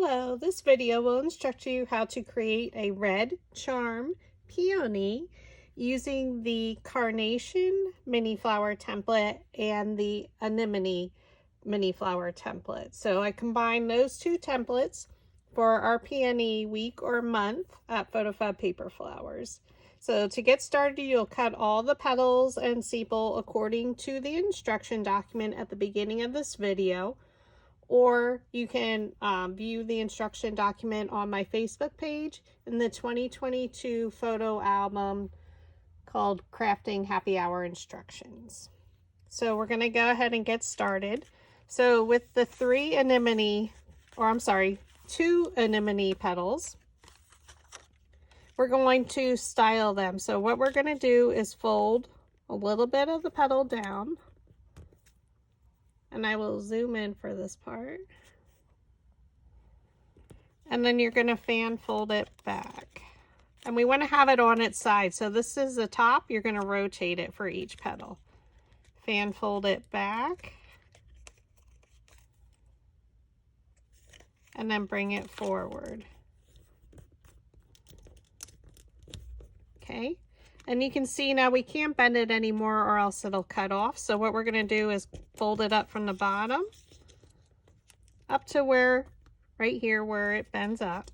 Hello, this video will instruct you how to create a red charm peony using the Carnation mini flower template and the Anemone mini flower template. So I combined those two templates for our peony week or month at PhotoFabPaperFlowers. So to get started, you'll cut all the petals and sepal according to the instruction document at the beginning of this video. Or you can view the instruction document on my Facebook page in the 2022 photo album called Crafting Happy Hour Instructions. So we're going to go ahead and get started. So with the two anemone petals, we're going to style them. So what we're going to do is fold a little bit of the petal down. And I will zoom in for this part. And then you're going to fan fold it back. And we want to have it on its side. So this is the top. You're going to rotate it for each petal. Fan fold it back. And then bring it forward. Okay. And you can see now we can't bend it anymore or else it'll cut off. So what we're going to do is fold it up from the bottom up to where, right here where it bends up.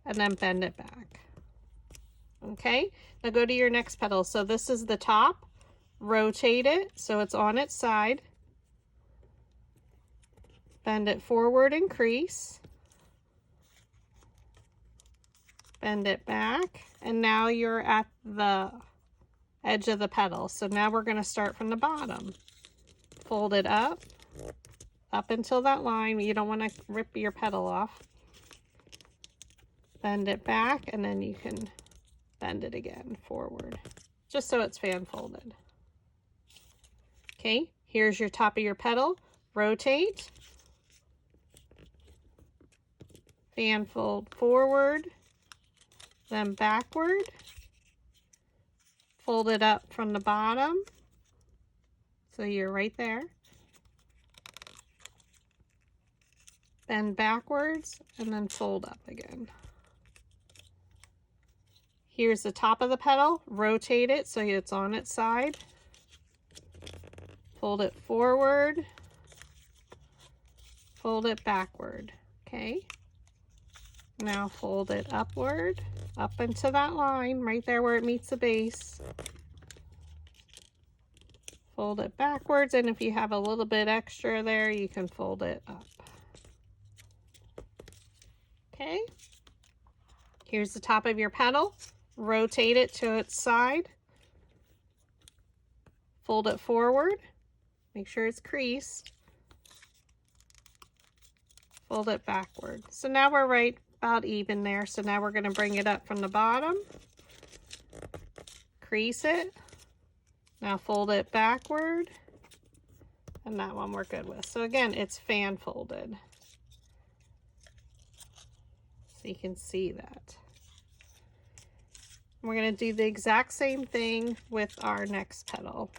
And then bend it back. Okay, now go to your next petal. So this is the top. Rotate it so it's on its side. Bend it forward and crease. Bend it back, and now you're at the edge of the petal. So now we're going to start from the bottom. Fold it up until that line. You don't want to rip your petal off. Bend it back, and then you can bend it again forward, just so it's fan folded. Okay, here's your top of your petal. Rotate, fan fold forward, then backward, fold it up from the bottom, so you're right there, bend backwards, and then fold up again. Here's the top of the petal, rotate it so it's on its side, fold it forward, fold it backward, okay? Now fold it upward, up into that line, right there where it meets the base. Fold it backwards, and if you have a little bit extra there, you can fold it up. Okay, here's the top of your petal. Rotate it to its side. Fold it forward. Make sure it's creased. Fold it backward. So now we're right about even there. So now we're going to bring it up from the bottom, crease it, now fold it backward, and that one we're good with. So again, it's fan folded, so you can see that. We're going to do the exact same thing with our next petal.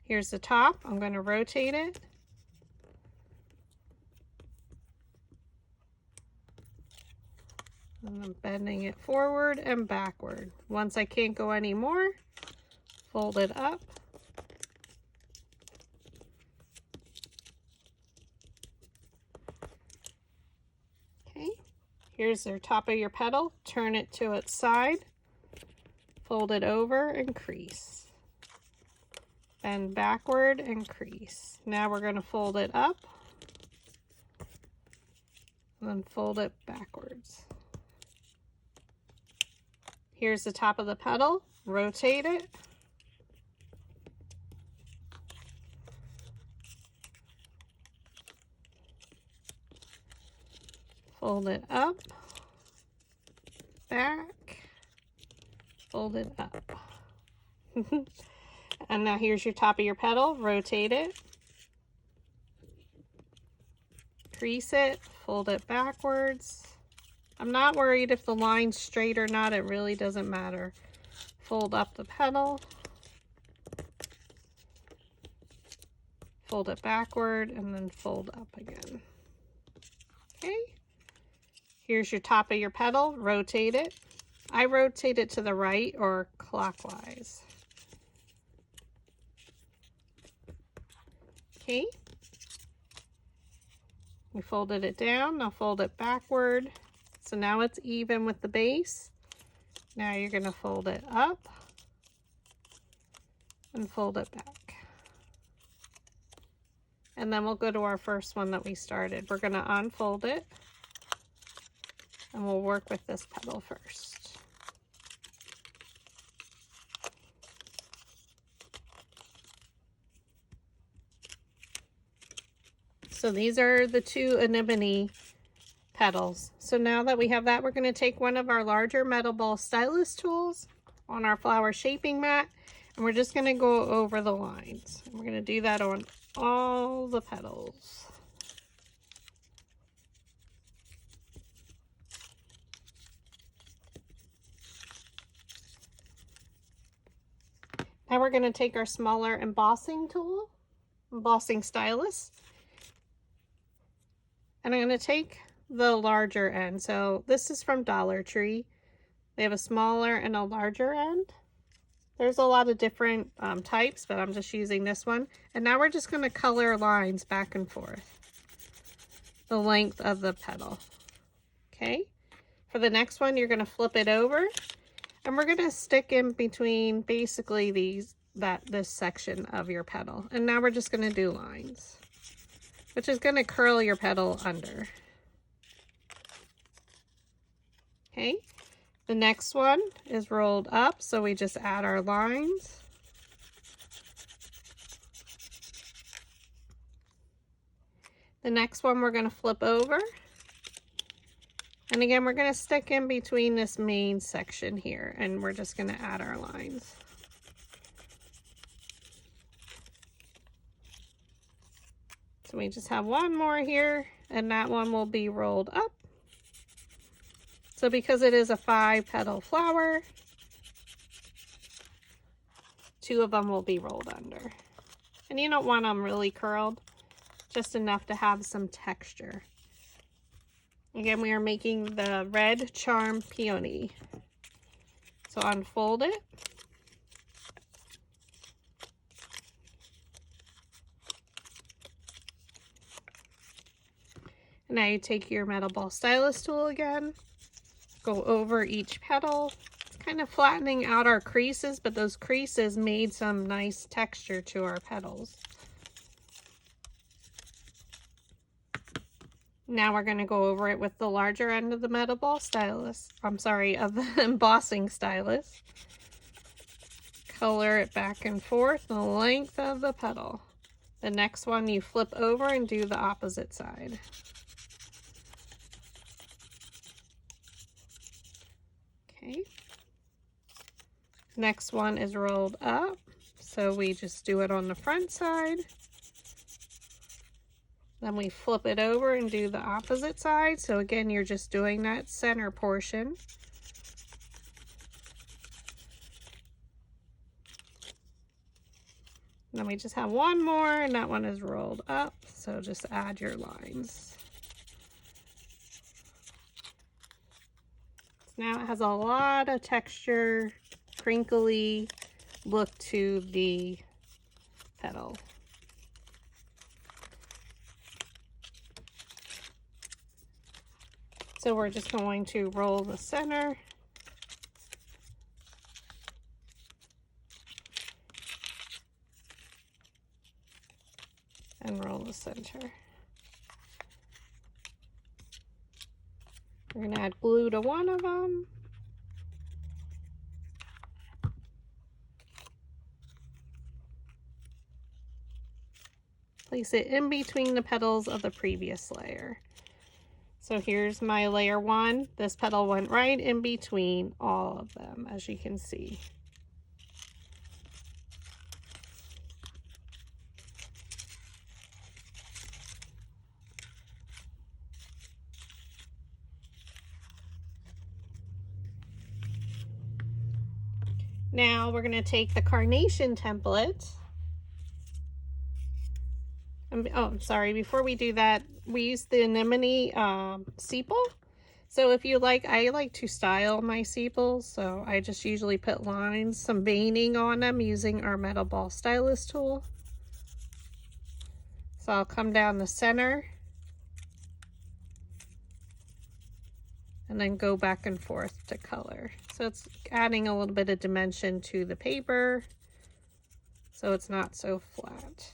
Here's the top. I'm going to rotate it. And I'm bending it forward and backward. Once I can't go anymore, fold it up. Okay, here's the top of your petal. Turn it to its side. Fold it over and crease. Bend backward and crease. Now we're going to fold it up. And then fold it backwards. Here's the top of the petal, rotate it. Fold it up, back, fold it up. And now here's your top of your petal, rotate it. Crease it, fold it backwards. I'm not worried if the line's straight or not, it really doesn't matter. Fold up the petal, fold it backward and then fold up again. Okay, here's your top of your petal. Rotate it. I rotate it to the right or clockwise. Okay, we folded it down. Now fold it backward. So now it's even with the base. Now you're going to fold it up and fold it back. And then we'll go to our first one that we started. We're going to unfold it and we'll work with this petal first. So these are the two anemone petals. So now that we have that, we're going to take one of our larger metal ball stylus tools on our flower shaping mat, and we're just going to go over the lines. And we're going to do that on all the petals. Now we're going to take our smaller embossing tool, embossing stylus, and I'm going to take the larger end. So this is from Dollar Tree. They have a smaller and a larger end. There's a lot of different types, but I'm just using this one. And now we're just going to color lines back and forth, the length of the petal. Okay, for the next one, you're going to flip it over, and we're going to stick in between basically this section of your petal. And now we're just going to do lines, which is going to curl your petal under. Okay, the next one is rolled up, so we just add our lines. The next one we're going to flip over. And again, we're going to stick in between this main section here, and we're just going to add our lines. So we just have one more here, and that one will be rolled up. So because it is a 5-petal flower, 2 of them will be rolled under. And you don't want them really curled, just enough to have some texture. Again, we are making the Red Charm Peony. So unfold it. And now you take your metal ball stylus tool again, go over each petal. It's kind of flattening out our creases, but those creases made some nice texture to our petals. Now we're going to go over it with the larger end of the metal ball stylus. I'm sorry, of the embossing stylus. Color it back and forth the length of the petal. The next one you flip over and do the opposite side. Okay. Next one is rolled up, so we just do it on the front side. Then we flip it over and do the opposite side. So again, you're just doing that center portion. Then we just have one more, and that one is rolled up. So just add your lines. Now it has a lot of texture, crinkly look to the petal. So we're just going to roll the center. And roll the center. We're going to add glue to one of them. Place it in between the petals of the previous layer. So here's my layer 1. This petal went right in between all of them, as you can see. Now we're going to take the carnation template I'm sorry, before we do that, we use the anemone sepal. So if you like, I like to style my sepals, so I just usually put lines, some veining on them using our metal ball stylus tool. So I'll come down the center and then go back and forth to color. So it's adding a little bit of dimension to the paper so it's not so flat.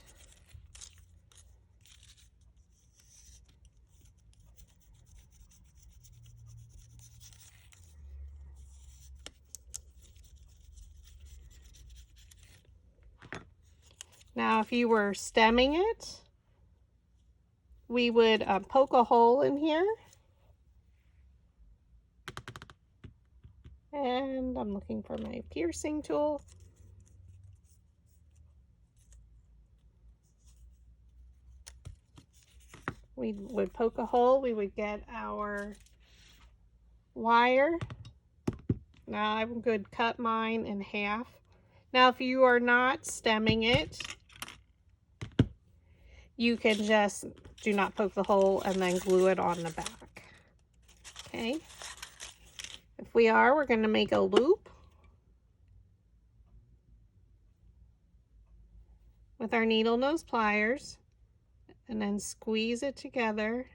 Now if you were stemming it, we would poke a hole in here. And I'm looking for my piercing tool. We would poke a hole, we would get our wire. Now I would cut mine in half. Now if you are not stemming it, you can just do not poke the hole and then glue it on the back. Okay. If we are, we're going to make a loop with our needle nose pliers and then squeeze it together.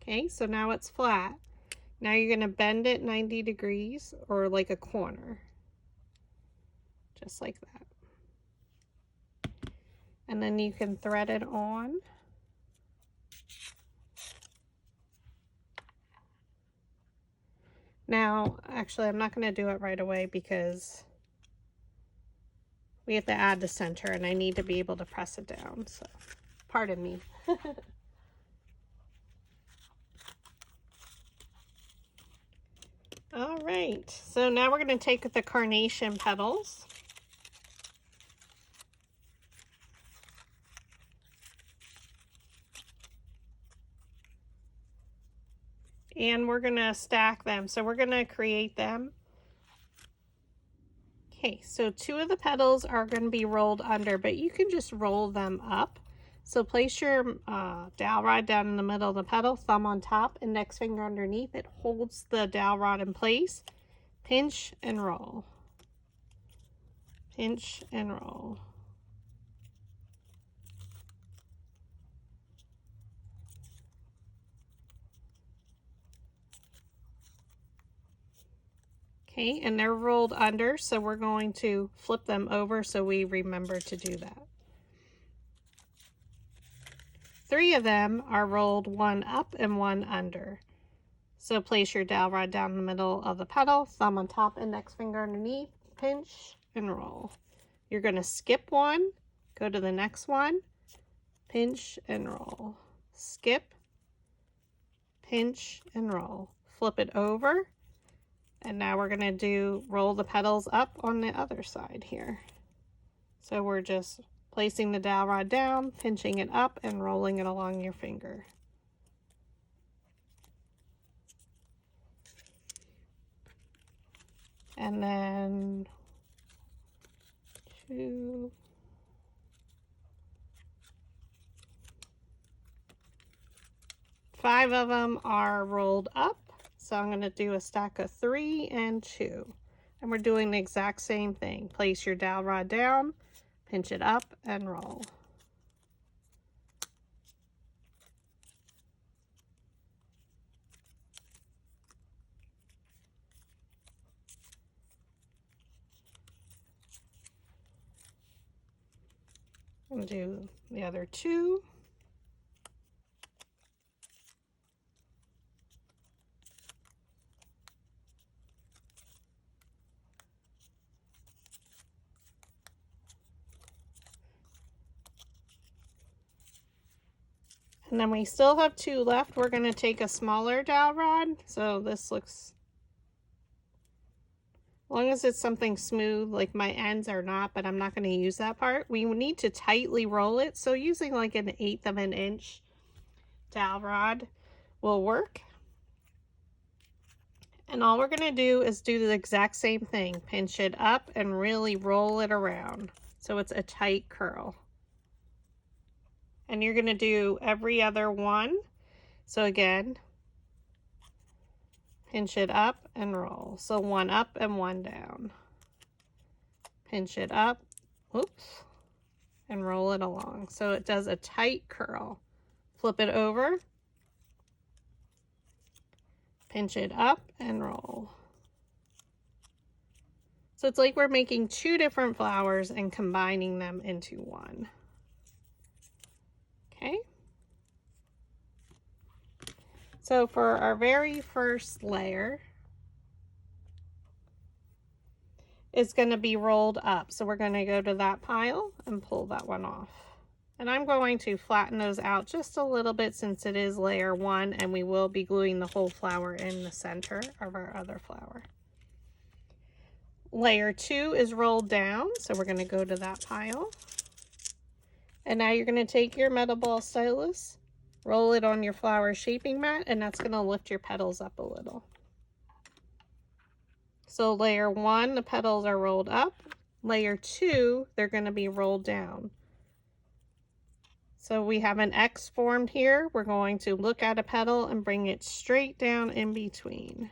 Okay, so now it's flat. Now you're going to bend it 90 degrees or like a corner, just like that. And then you can thread it on. Now, actually, I'm not going to do it right away because we have to add the center and I need to be able to press it down. So, pardon me. All right, so now we're going to take the carnation petals. And we're going to stack them. So we're going to create them. Okay, so 2 of the petals are going to be rolled under, but you can just roll them up. So place your dowel rod down in the middle of the petal, thumb on top, index finger underneath. It holds the dowel rod in place. Pinch and roll. Pinch and roll. Okay, and they're rolled under, so we're going to flip them over so we remember to do that. 3 of them are rolled 1 up and 1 under. So place your dowel rod down in the middle of the petal, thumb on top, index finger underneath, pinch and roll. You're going to skip 1, go to the next one, pinch and roll. Skip, pinch and roll. Flip it over. And now we're going to roll the petals up on the other side here. So we're just placing the dowel rod down, pinching it up, and rolling it along your finger. And then 2, 5 of them are rolled up. So I'm going to do a stack of 3 and 2. And we're doing the exact same thing. Place your dowel rod down, pinch it up, and roll. And do the other 2. And then we still have 2 left. We're going to take a smaller dowel rod. So this looks, as long as it's something smooth, like my ends are not, but I'm not going to use that part. We need to tightly roll it. So using like 1/8 of an inch dowel rod will work. And all we're going to do is do the exact same thing. Pinch it up and really roll it around. so it's a tight curl. And you're going to do every other one. So again, pinch it up and roll. So one up and one down. Pinch it up, oops, and roll it along. So it does a tight curl. Flip it over, pinch it up and roll. So it's like we're making two different flowers and combining them into one. Okay. So for our very first layer, it's going to be rolled up. So we're going to go to that pile and pull that one off. And I'm going to flatten those out just a little bit since it is layer 1 and we will be gluing the whole flower in the center of our other flower. Layer 2 is rolled down, so we're going to go to that pile. And now you're going to take your metal ball stylus, roll it on your flower shaping mat, and that's going to lift your petals up a little. So layer 1, the petals are rolled up. Layer 2, they're going to be rolled down. So we have an X formed here. We're going to look at a petal and bring it straight down in between.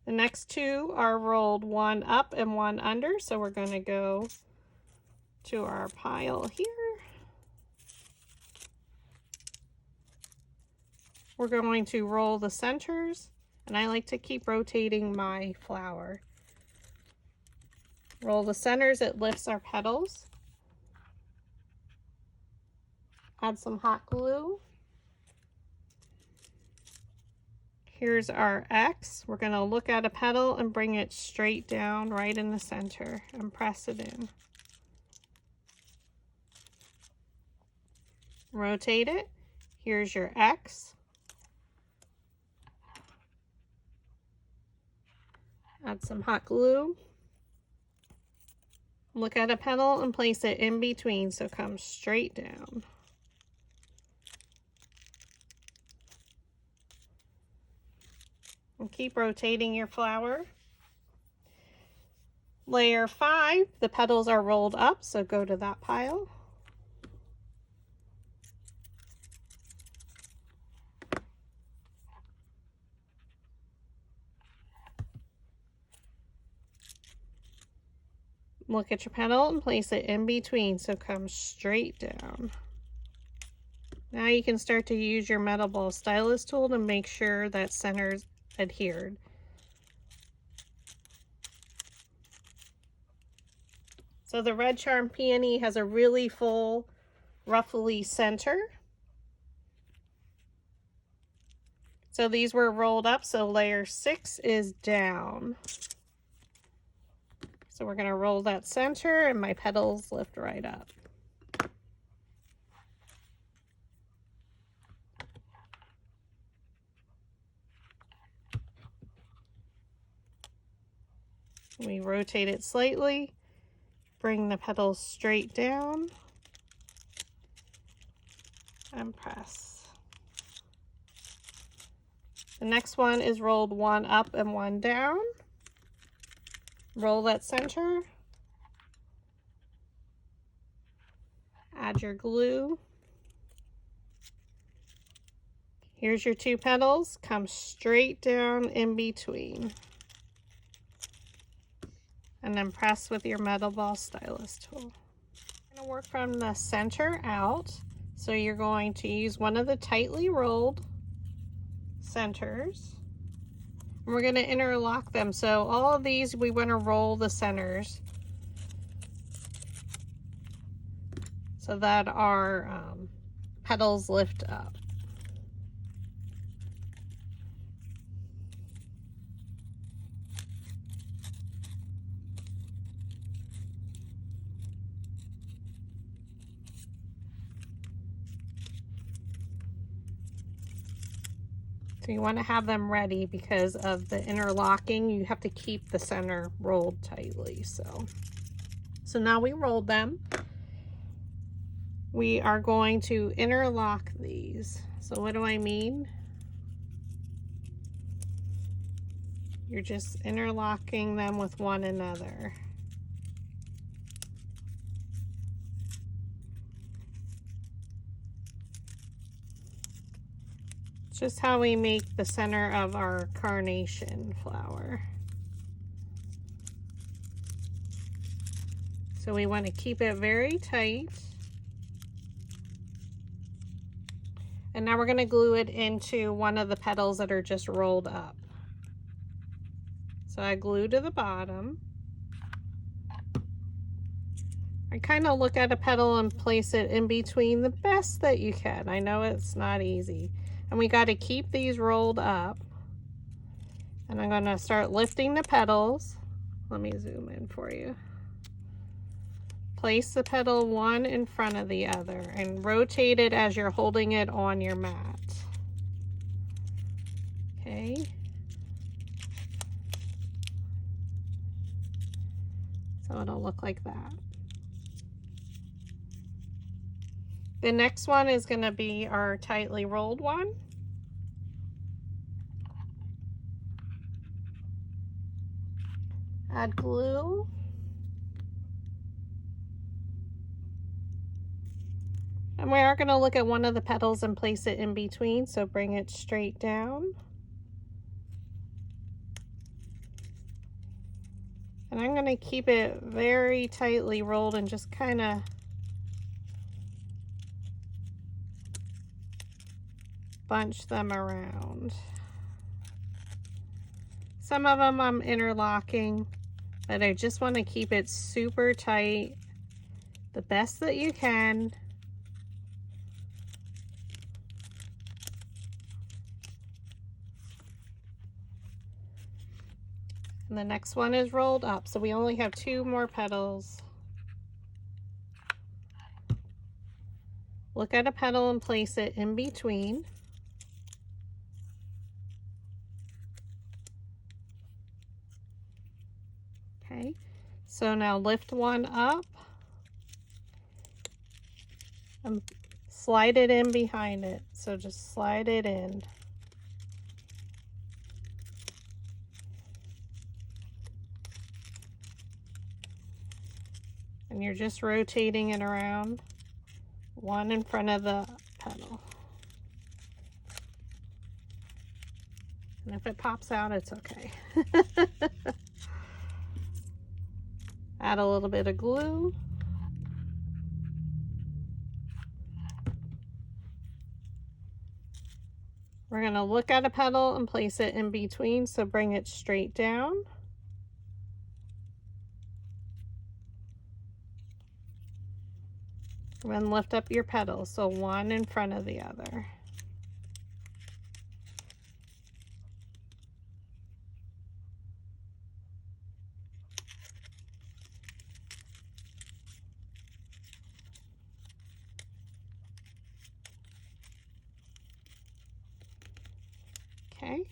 The next two are rolled one up and one under. So we're going to go to our pile here. We're going to roll the centers, and I like to keep rotating my flower. Roll the centers, it lifts our petals. Add some hot glue. Here's our X. We're going to look at a petal and bring it straight down right in the center and press it in. Rotate it. Here's your X. Add some hot glue. Look at a petal and place it in between so it comes straight down. And keep rotating your flower. Layer 5, the petals are rolled up, so go to that pile. Look at your petal and place it in between so it comes straight down. Now you can start to use your metal ball stylus tool to make sure that center's adhered. So the Red Charm Peony has a really full, ruffly center. So these were rolled up, so layer 6 is down. So we're going to roll that center and my petals lift right up. We rotate it slightly, bring the petals straight down, and press. The next one is rolled one up and one down. Roll that center. Add your glue. Here's your two petals. Come straight down in between. And then press with your metal ball stylus tool. I'm going to work from the center out. So you're going to use one of the tightly rolled centers. And we're going to interlock them. So all of these, we want to roll the centers so that our petals lift up. So you want to have them ready because of the interlocking. You have to keep the center rolled tightly. So now we rolled them. We are going to interlock these. So what do I mean? You're just interlocking them with one another. It's just how we make the center of our carnation flower. So we want to keep it very tight. And now we're going to glue it into one of the petals that are just rolled up. So I glue to the bottom. I kind of look at a petal and place it in between the best that you can. I know it's not easy. And we got to keep these rolled up. And I'm going to start lifting the petals. Let me zoom in for you. Place the petal one in front of the other and rotate it as you're holding it on your mat. Okay. So it'll look like that. The next one is going to be our tightly rolled one. Add glue. And we are going to look at one of the petals and place it in between, so bring it straight down. And I'm going to keep it very tightly rolled and just kind of bunch them around. Some of them I'm interlocking, but I just want to keep it super tight, the best that you can. And the next one is rolled up, so we only have 2 more petals. Look at a petal and place it in between. Okay, so now lift one up and slide it in behind it. So just slide it in. And you're just rotating it around, one in front of the petal. And if it pops out, it's okay. Add a little bit of glue. We're going to look at a petal and place it in between, so bring it straight down. And then lift up your petals, so one in front of the other. Okay.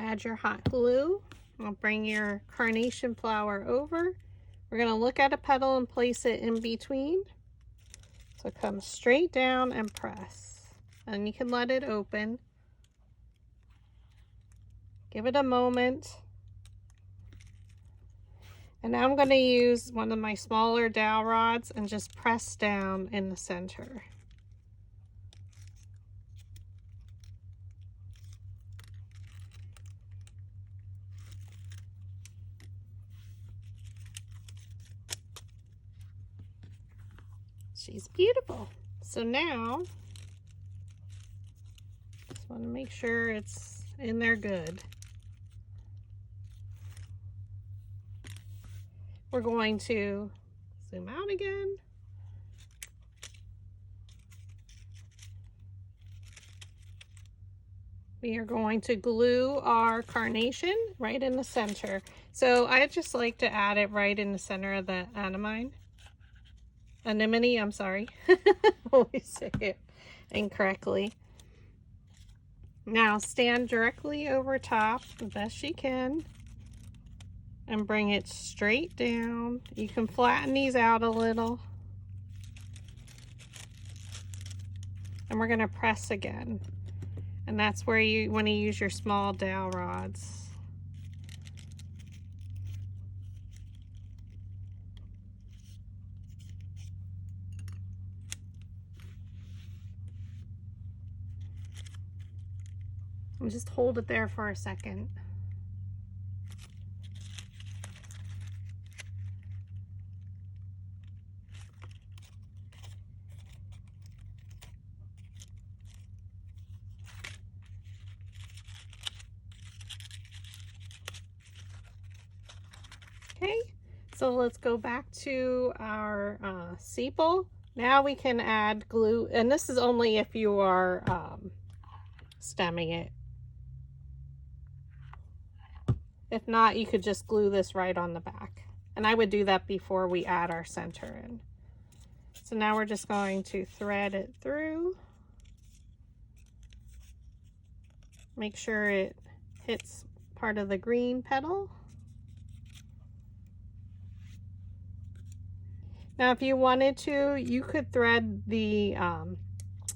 Add your hot glue. I'll bring your carnation flower over. We're going to look at a petal and place it in between. So come straight down and press. And you can let it open. Give it a moment. And now I'm going to use one of my smaller dowel rods and just press down in the center. She's beautiful. So now, just want to make sure it's in there good. We're going to zoom out again. We are going to glue our carnation right in the center. So I just like to add it right in the center of the anemone, I'm sorry. Always say it incorrectly. Now stand directly over top the best you can and bring it straight down. You can flatten these out a little. And we're going to press again. And that's where you want to use your small dowel rods. And just hold it there for a second. Okay, so let's go back to our sepal. Now we can add glue, and this is only if you are stemming it. If not, you could just glue this right on the back. And I would do that before we add our center in. So now we're just going to thread it through. Make sure it hits part of the green petal. Now if you wanted to, you could thread the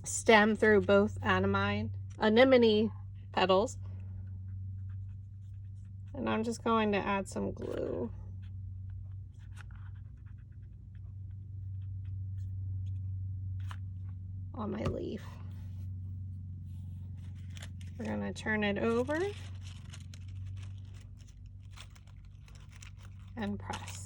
stem through both anemone petals. And I'm just going to add some glue. On my leaf. We're going to turn it over and press.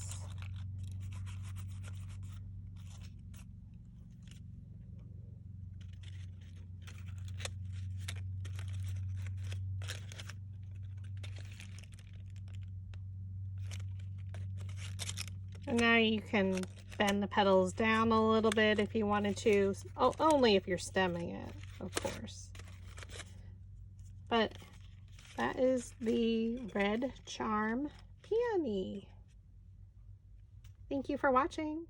And now you can bend the petals down a little bit if you wanted to. Oh, only if you're stemming it, of course. But that is the Red Charm Peony. Thank you for watching.